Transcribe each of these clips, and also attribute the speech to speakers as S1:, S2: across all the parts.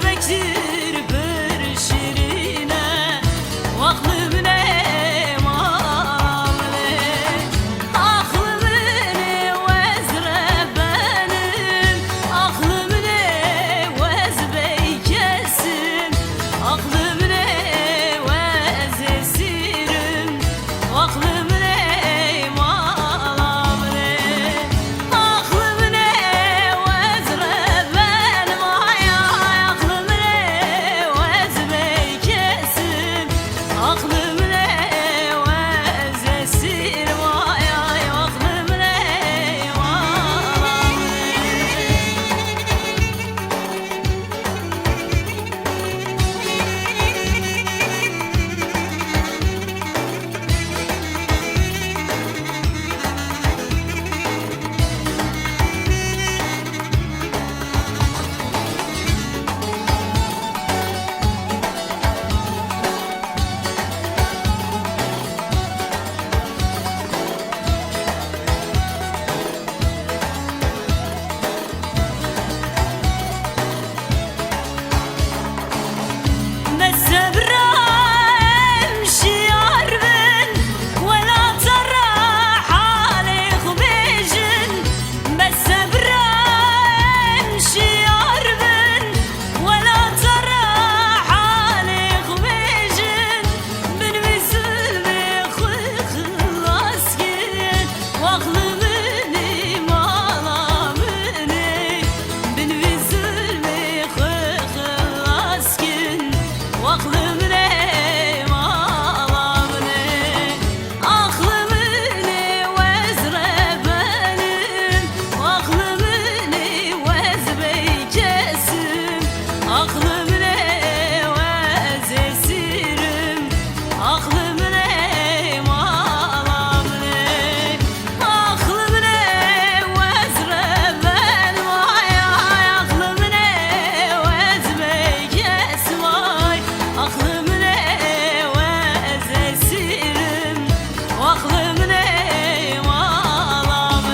S1: bektir bir şirine aklım ne mamle aklım ne vezre benim aklım ne vezbey kesim aklım ne vezesirim aklım ne malam ne aklım ne vezre benim ay aklım ne vezbey kesim aklım ne vezesirim ay aklım ne malam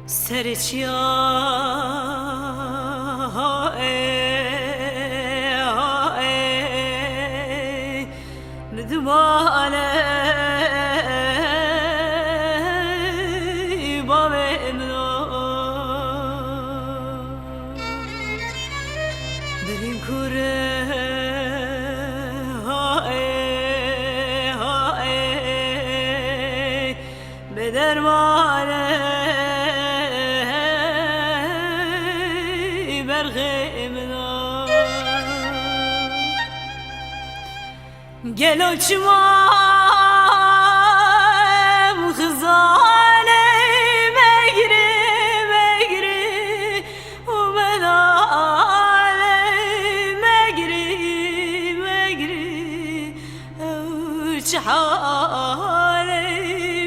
S1: Serçya Nedmale Bavemno Derin kure Bedermane Gel uçmam hızane megri megri umen ale megri megri uçhale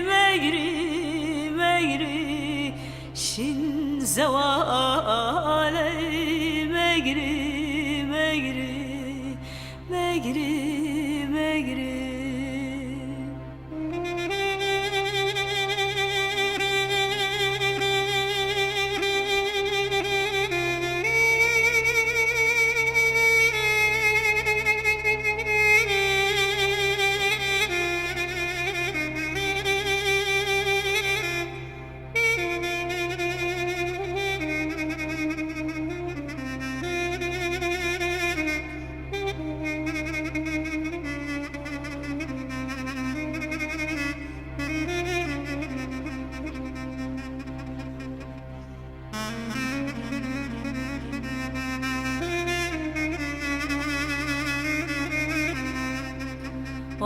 S1: megri megri şin zavale megri megri megri megri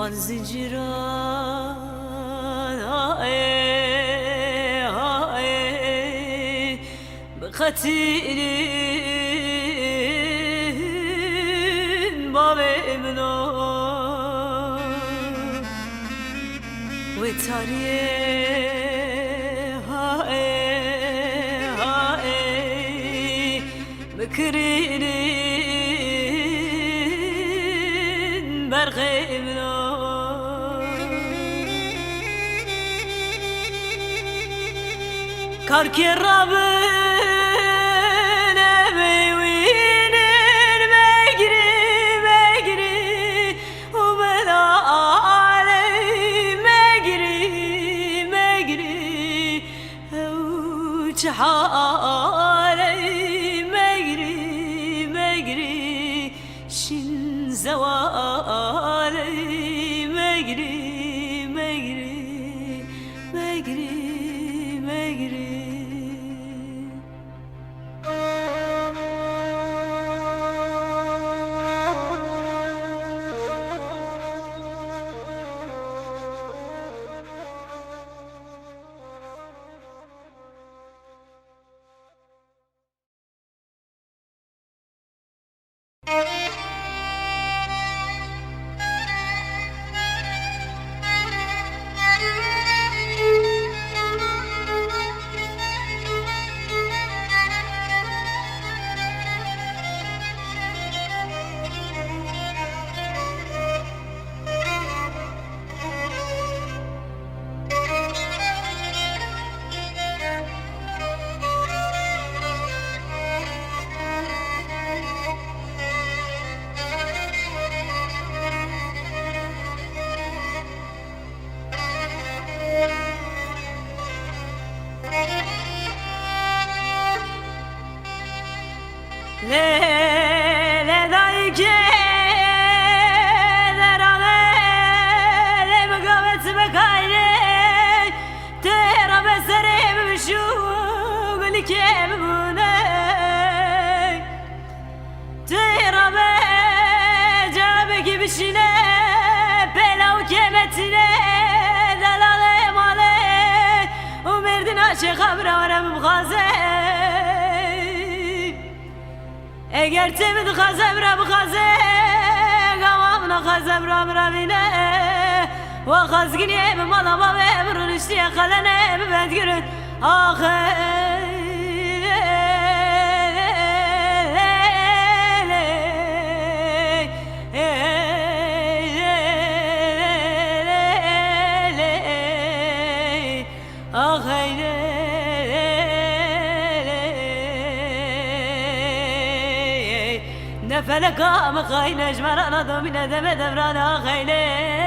S1: زمان زنجران بقتيل باب ابنو وتاريه بكرين برخي ابنو كاركي رابنا بيوين مجري وبلا علي مجري وجحالي مجري شن زوالي مجري اگر تبد خزم را بخزه قوامنا خزم را مرابینه و خزگینی بمالا با ببرون اشتی خلنه ببند گرون آخر فلكا مخاين اجمر انا دومنا دم دمرانا خيلي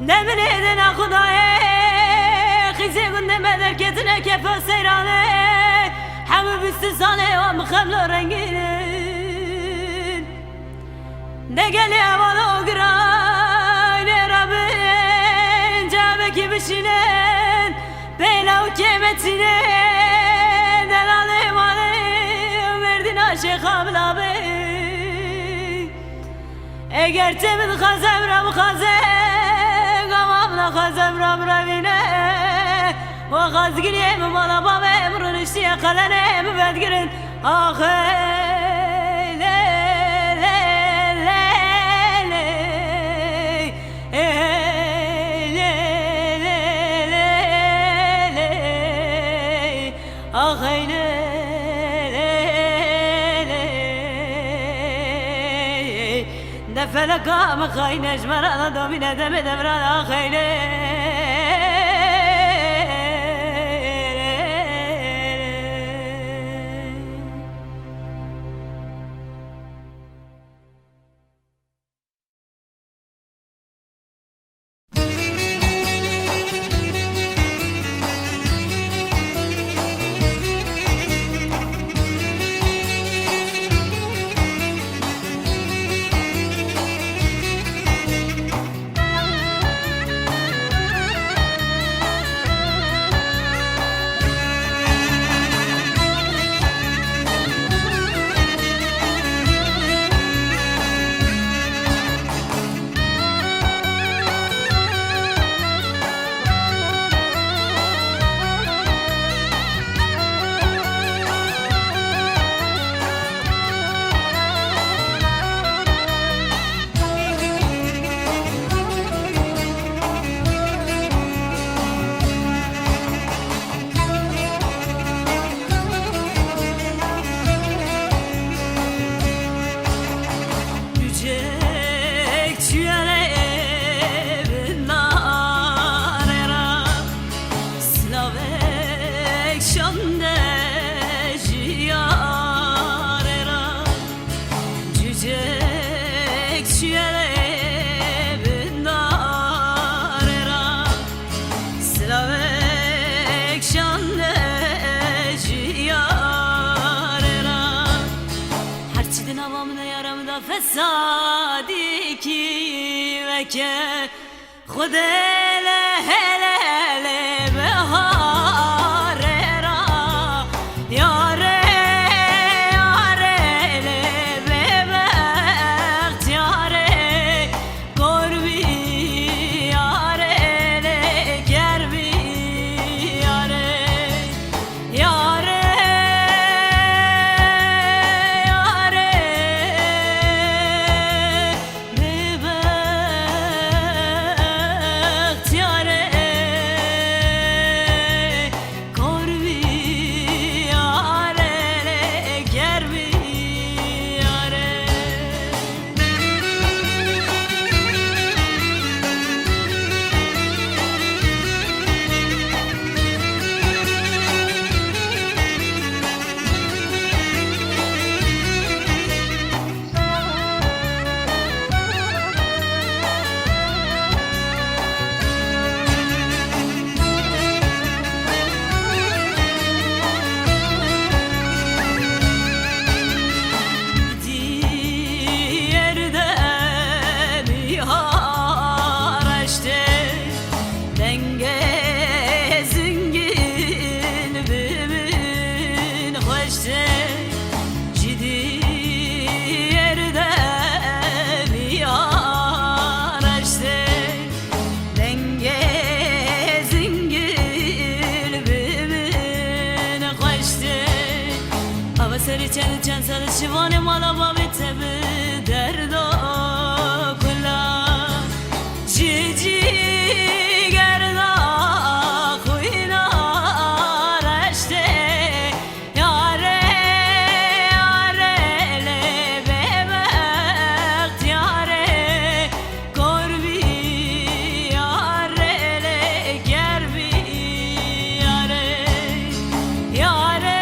S1: نمن إذن خداي خزي قلنا مدركتنا كيف سيراني حبب استساني ومخمل رنجين نقل يا ولو قراي ربين جابك بشنين بيلا وكيمتين دلالي مالي ومردنا شيخا بلابي اگر تمد خزم رم خزم قمامنا خزم رم رمينه وخزقني بمالا بابا امرون اشتي قلنه ببدقرن آخر خيلي دفلك مخاين اجمر انا دومين دم دبر خيلي فسادي وكه خود لهله بهار را یار یار ببخت یار قربی یار گربی یار یار سری چند سال شوان مالا با بتب دردا کلا جی جی گردا خوینا رشته یاره یاره لبه وقت یاره قربی یاره لگربی یاره یاره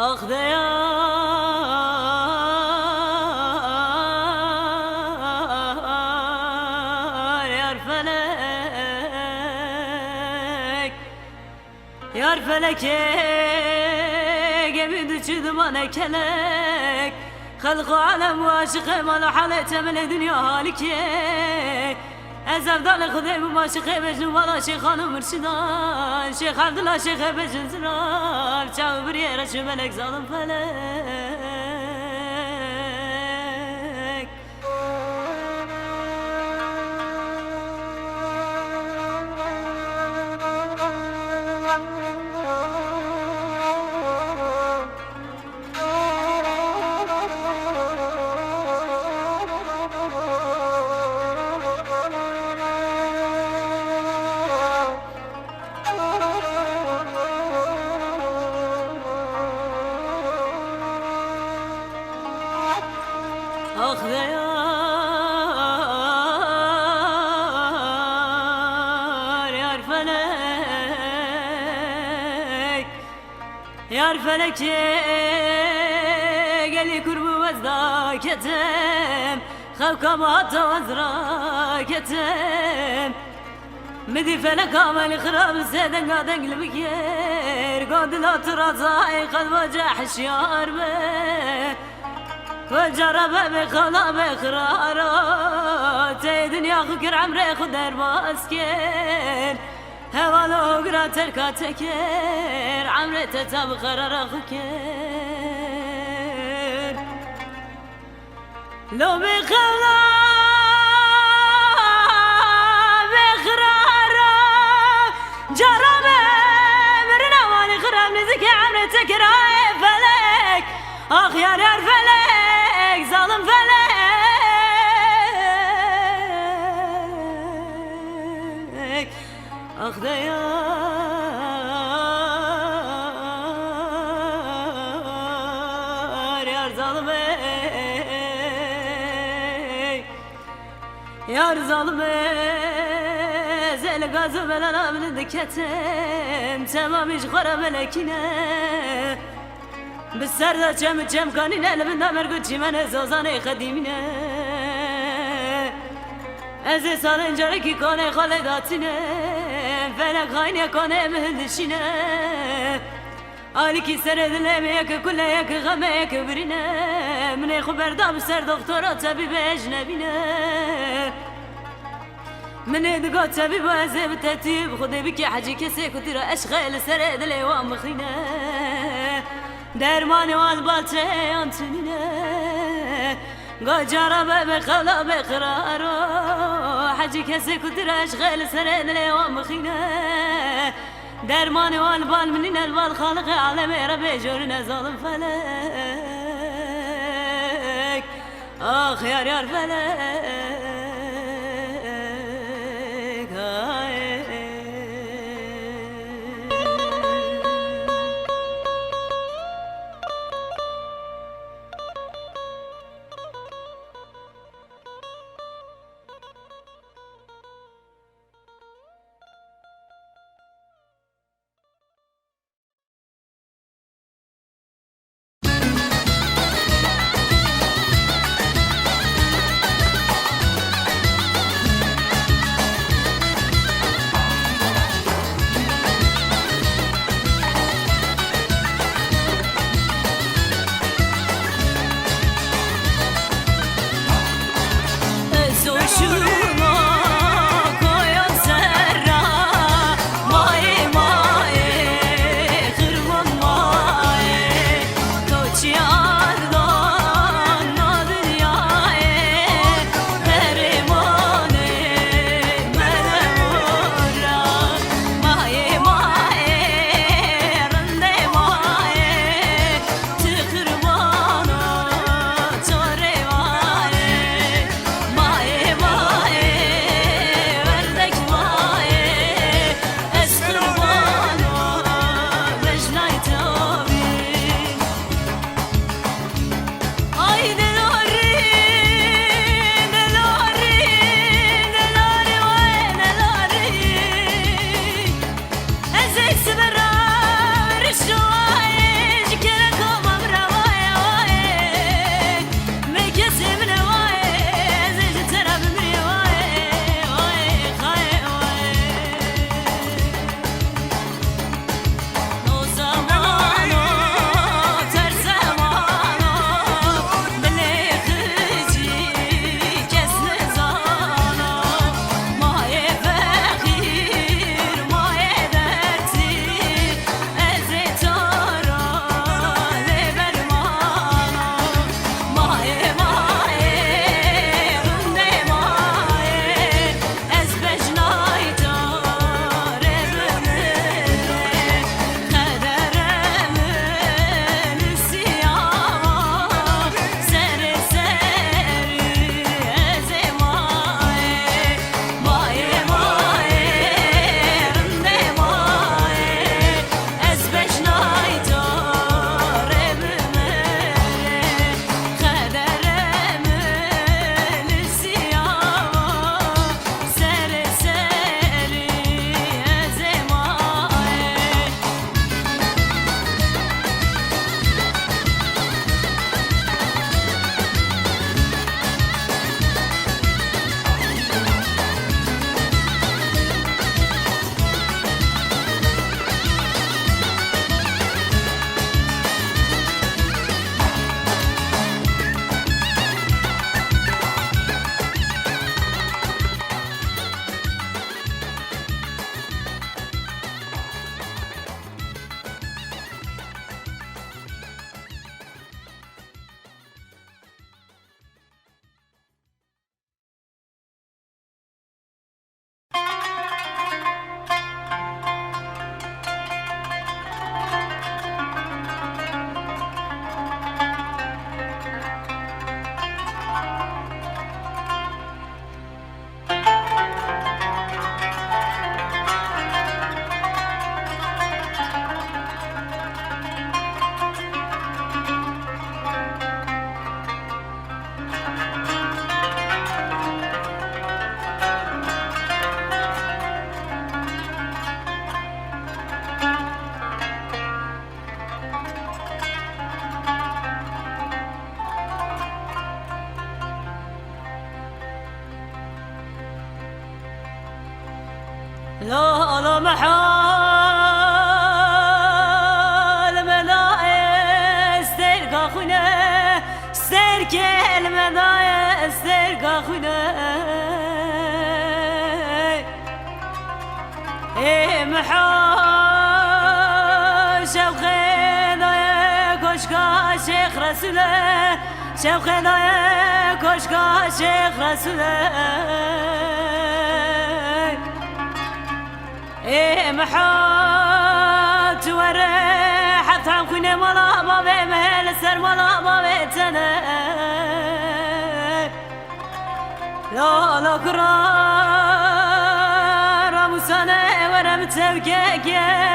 S1: Ah de yar felek Yar felek gemi düşürdü bana kelek Halk-ı alem ve aşık emalı halete mele dünya halike Ez evdalı kudeymi başık ebecnu bala şeyhanı mürşidan Şeyh Abdullah Şeyh ebecin ziraf Çağı bir yere şu melek zalim felek Ah de yar felek Yar felek geli kurbu vezdaketem Xavkama hatta vezraketem Midi felek ameli خراب زدن قادن قلبك ير قادل اطرازاي قد وجح شيار به وجرب بخلا بخرارات دنيا خكر عمري خدر ماسكر هوالو قرا تركا تكر عمري تتاب قرار خكر لو بخلا بخرارات جرب مرنا مالي خراب نزكي عمري تكر فلك اخ يار فلك zalim felek Ah de yar zalim Yar zalim Zeli gazı velen amini diketem Tamam iş khara melekine بالسردة جم جم كانين قلبنا مرقود جمانة زوزانة خديمنا أزي صالين جاركي كوني خالداتنا فلك خاينة كوني مهندشنا آلكي سرد لميك كل يك غميك برنا من خبر دام سر دكتورات طبيب أجنبينا من دقات طبيب أزي بترتيب خدي بكي حاجي كسي كتير أشغال سرد ليوام مخينا درمانی وال بالچه انتنینه گاجارا به خلا بقرارو حجی کسی کدرش غیل سرد لیوان مخینه درمانی وال بال منین الوال خالق عالم ربی جورن ظالم فلک آخ یار فلک لا لا محال مداي استرق خونا استرق المداي استرق خونا اي محال شوقي داي كشكا شيخ رسوله شوقي داي كشكا شيخ رسوله ايه محات ورا حتى عم كنا ملا بابي مهل سر ملا بابي تنا لا لا قرار مسانة ورا متوكك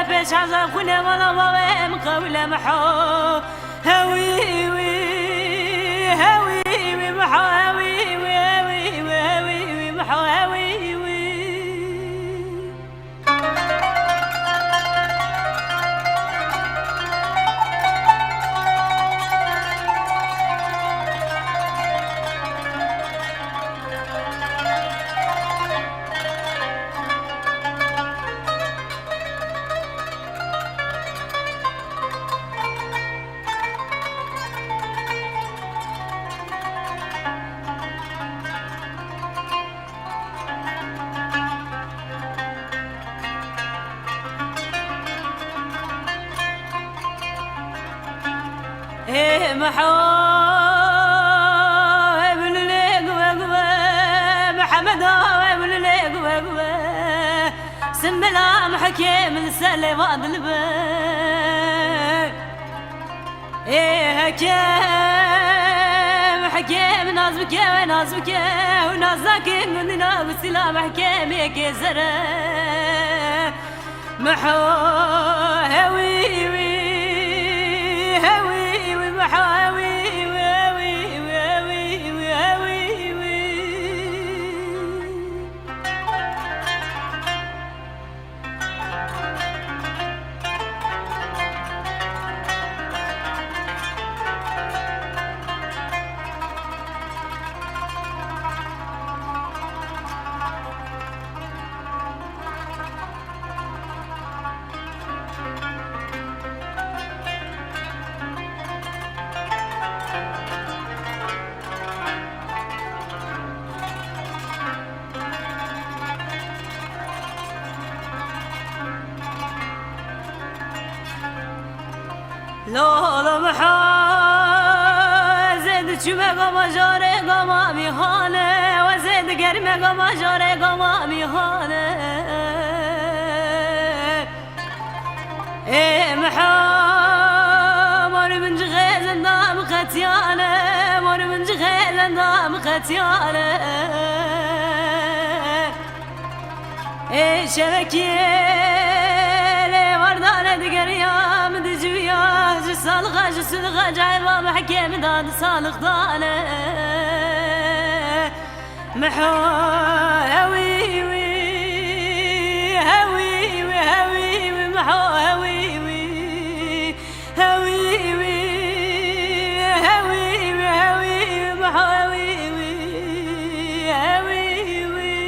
S1: بيش عم كنا ملا بابي مقولة محا هوي وي هوي وي محا هوي وي هوي وي هوي وي محا هوي ايه محاوي بالليق وقوة محمد هاوي بالليق وقوة سملا محكيم السلي فاض البيت ايه حكيم ناس بكي وناس بكي وناس ذاكين مننا والسلام حكيم يكي زرع محاوي محاوي واوي واوي واوي وي لا لا محا زيد شمع قما جاري قما بيخانه وزيد قرمه قما جاري قما بيخانه ايه محا مر من جغيز النام ختيانه مر من جغيز النام ختيانه ايه شبكيه وردانه دقريا مدجويا صالغة جسلغة جايبة محكيم داد صالغ دانه محو هوي وي هوي وي هوي وي محو هوي وي هوي وي هوي وي هوي وي محو هوي وي هوي وي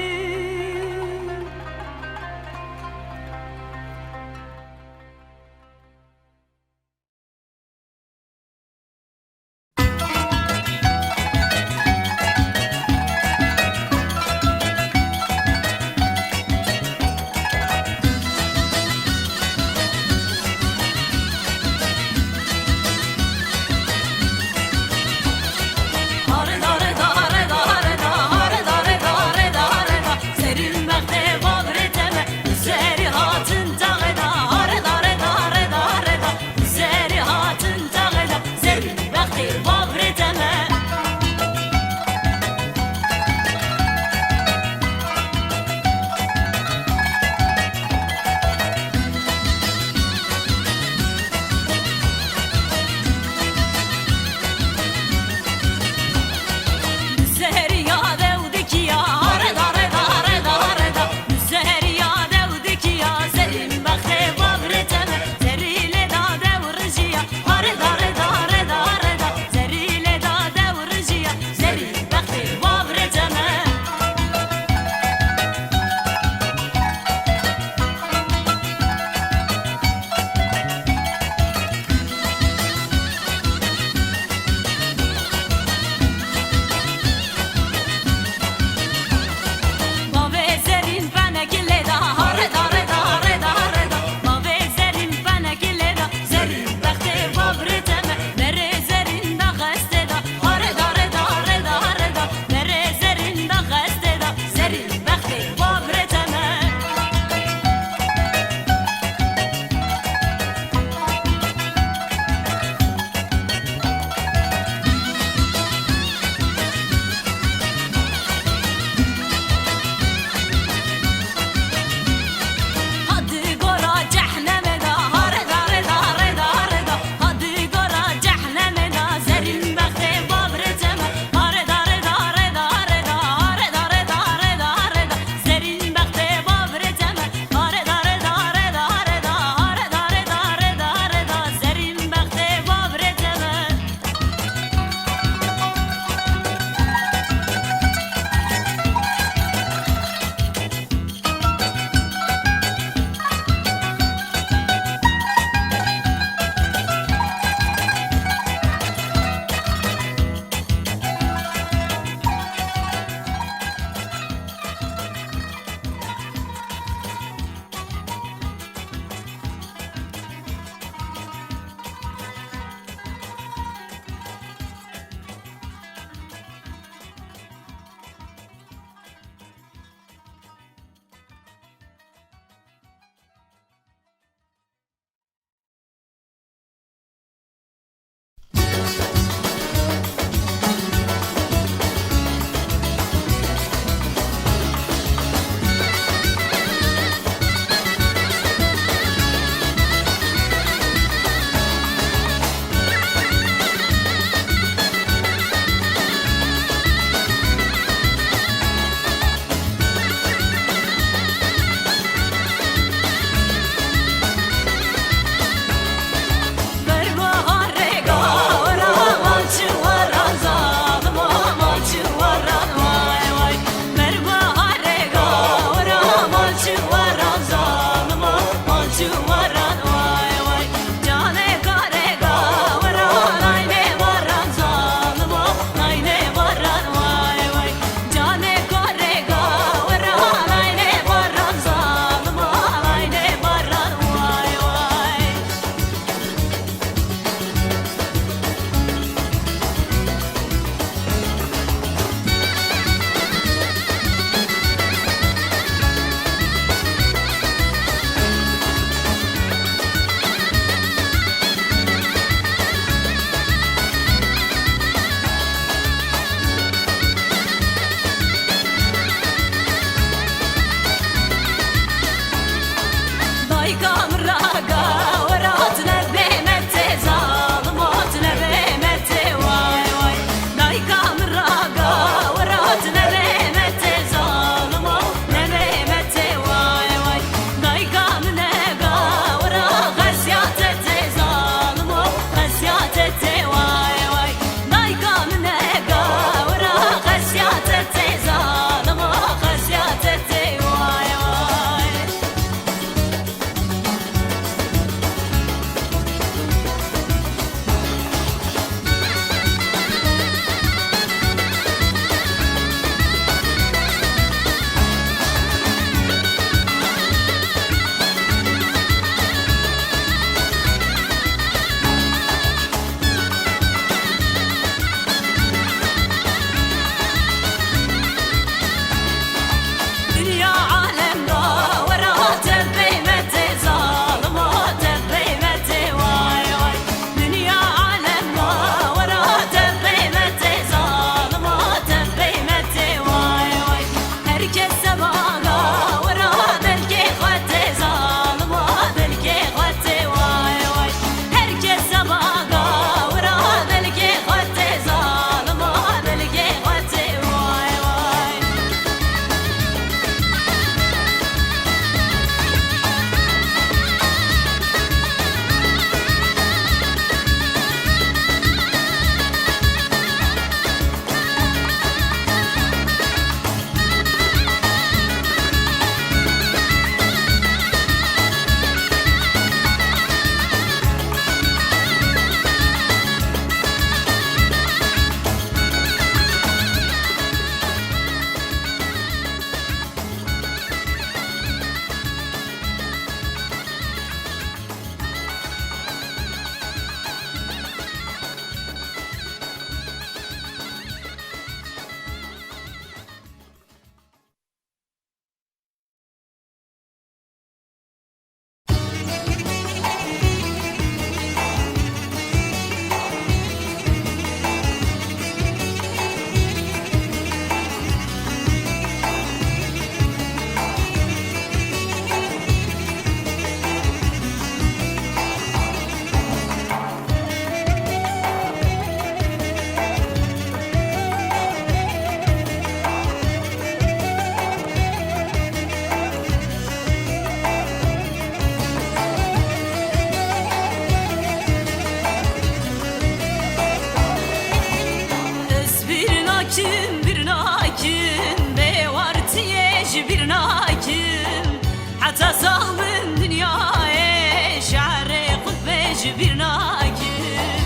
S1: nakim bir nakim be vartiyeş bir nakim hatta salbın dünyaya şare kutbeş bir nakim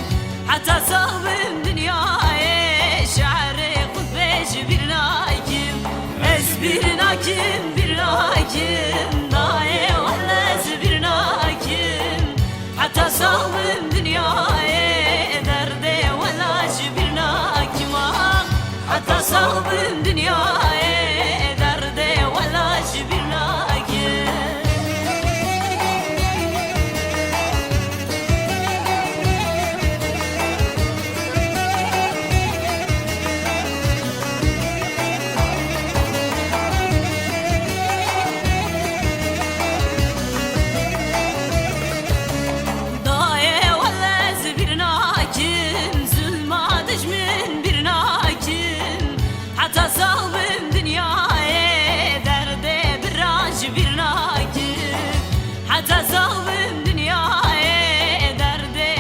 S1: hatta salbın dünyaya şare kutbeş bir nakim ez bir nakim bir nakim daye vallaz bir nakim hatta salbın dünyaya derde vallaz bir nakim hatta salbın dünyaya derde vallaz bir nakim salbın dünyaya derde bir bir nakim hatta salbın dünyaya derde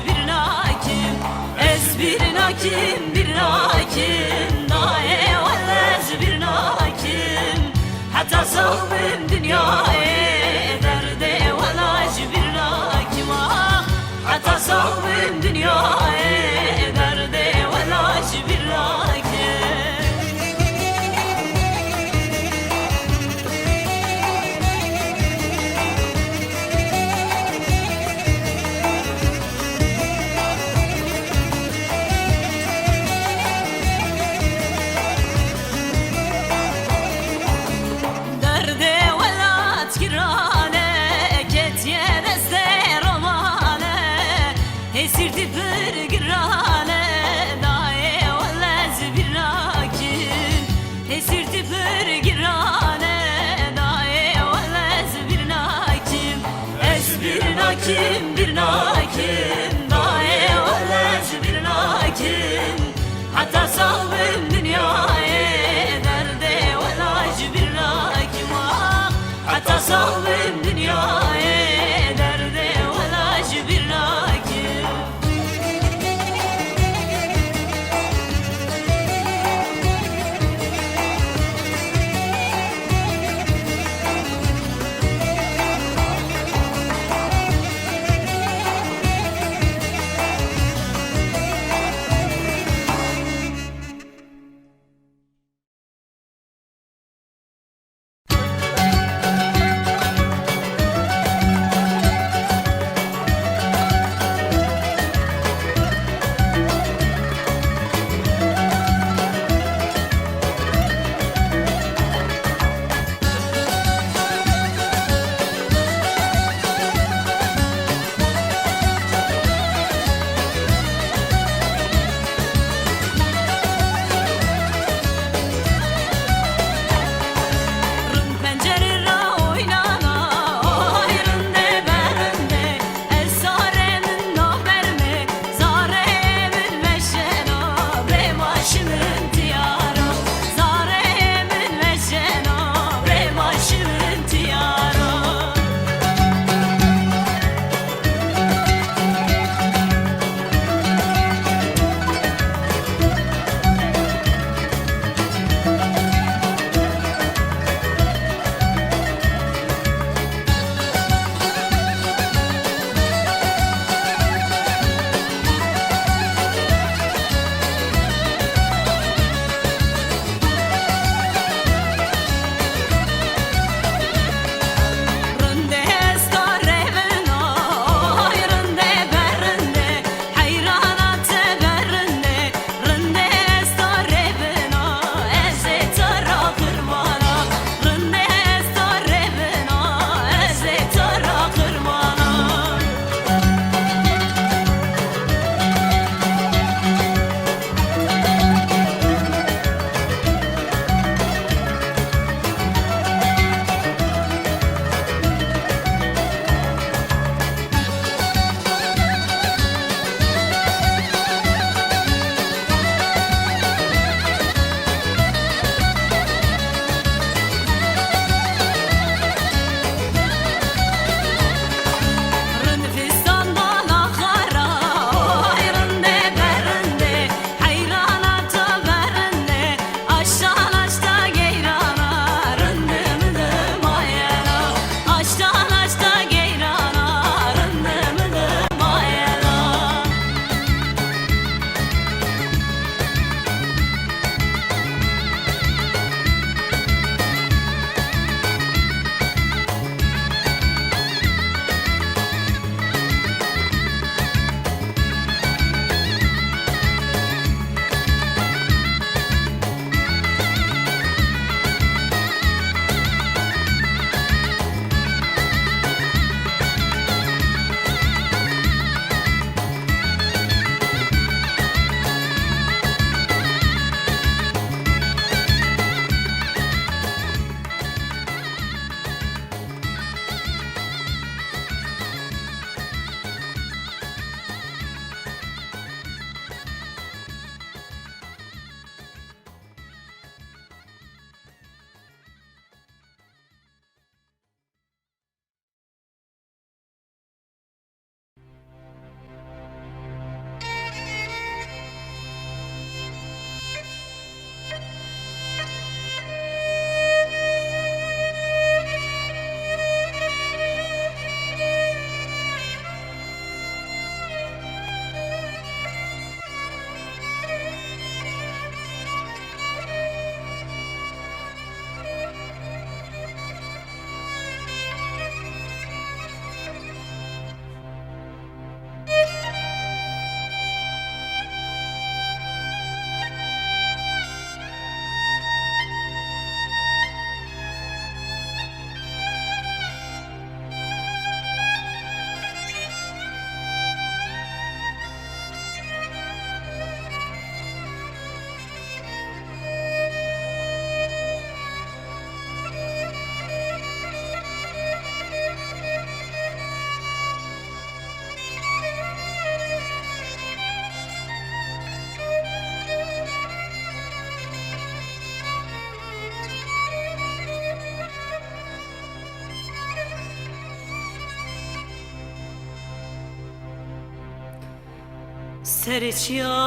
S1: bir nakim ez bir nakim bir nakim daye vallaz bir nakim hatta salbın dünyaya derde vallaz bir nakim hatta salbın dünyaya derde vallaz bir nakim Esirdi bir girane daye vallaz bir nakim esirdi bir girane daye vallaz bir nakim es bir nakim bir nakim daye vallaz bir nakim hatta salbın dünyaya derde vallaz bir nakim hatta salbın dünyaya derde vallaz bir nakim سرچیا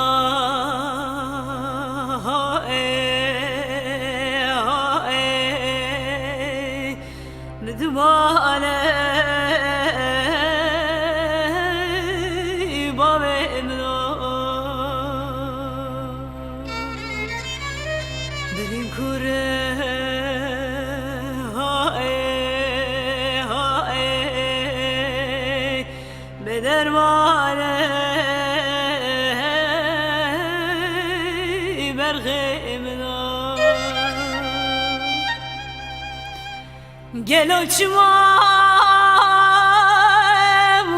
S1: ندمانه بابمنا بریم کوره به درمانه برغمنا گلو چمام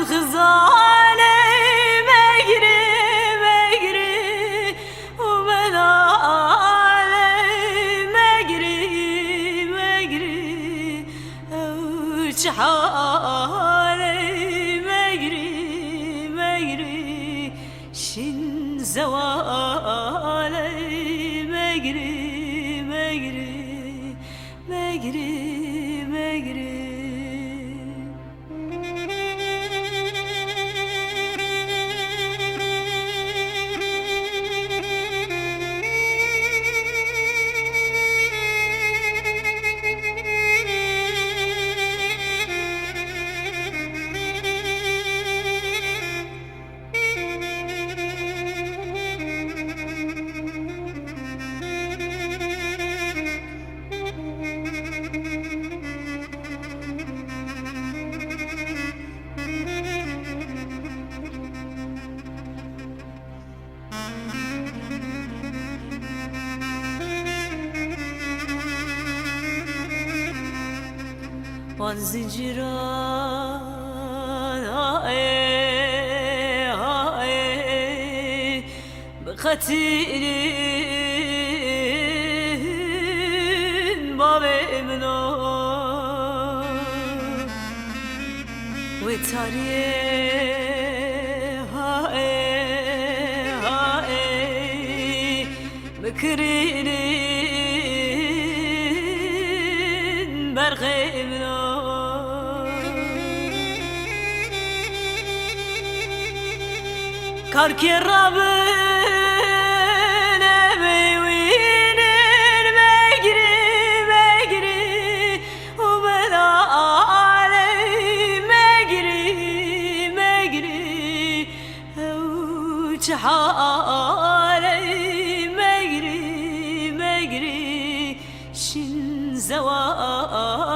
S1: خزانه مگری مگری و مناله مگری مگری او چه حاله مگری مگری شین زواله مگری مگری مگری مگری وان زنجران بقتيل بابي منو وتاريخ بكرين برغي منو كاركي رابنا بيوين مجري مجري وبلا علي مجري مجري وجحالي مجري مجري شن زوال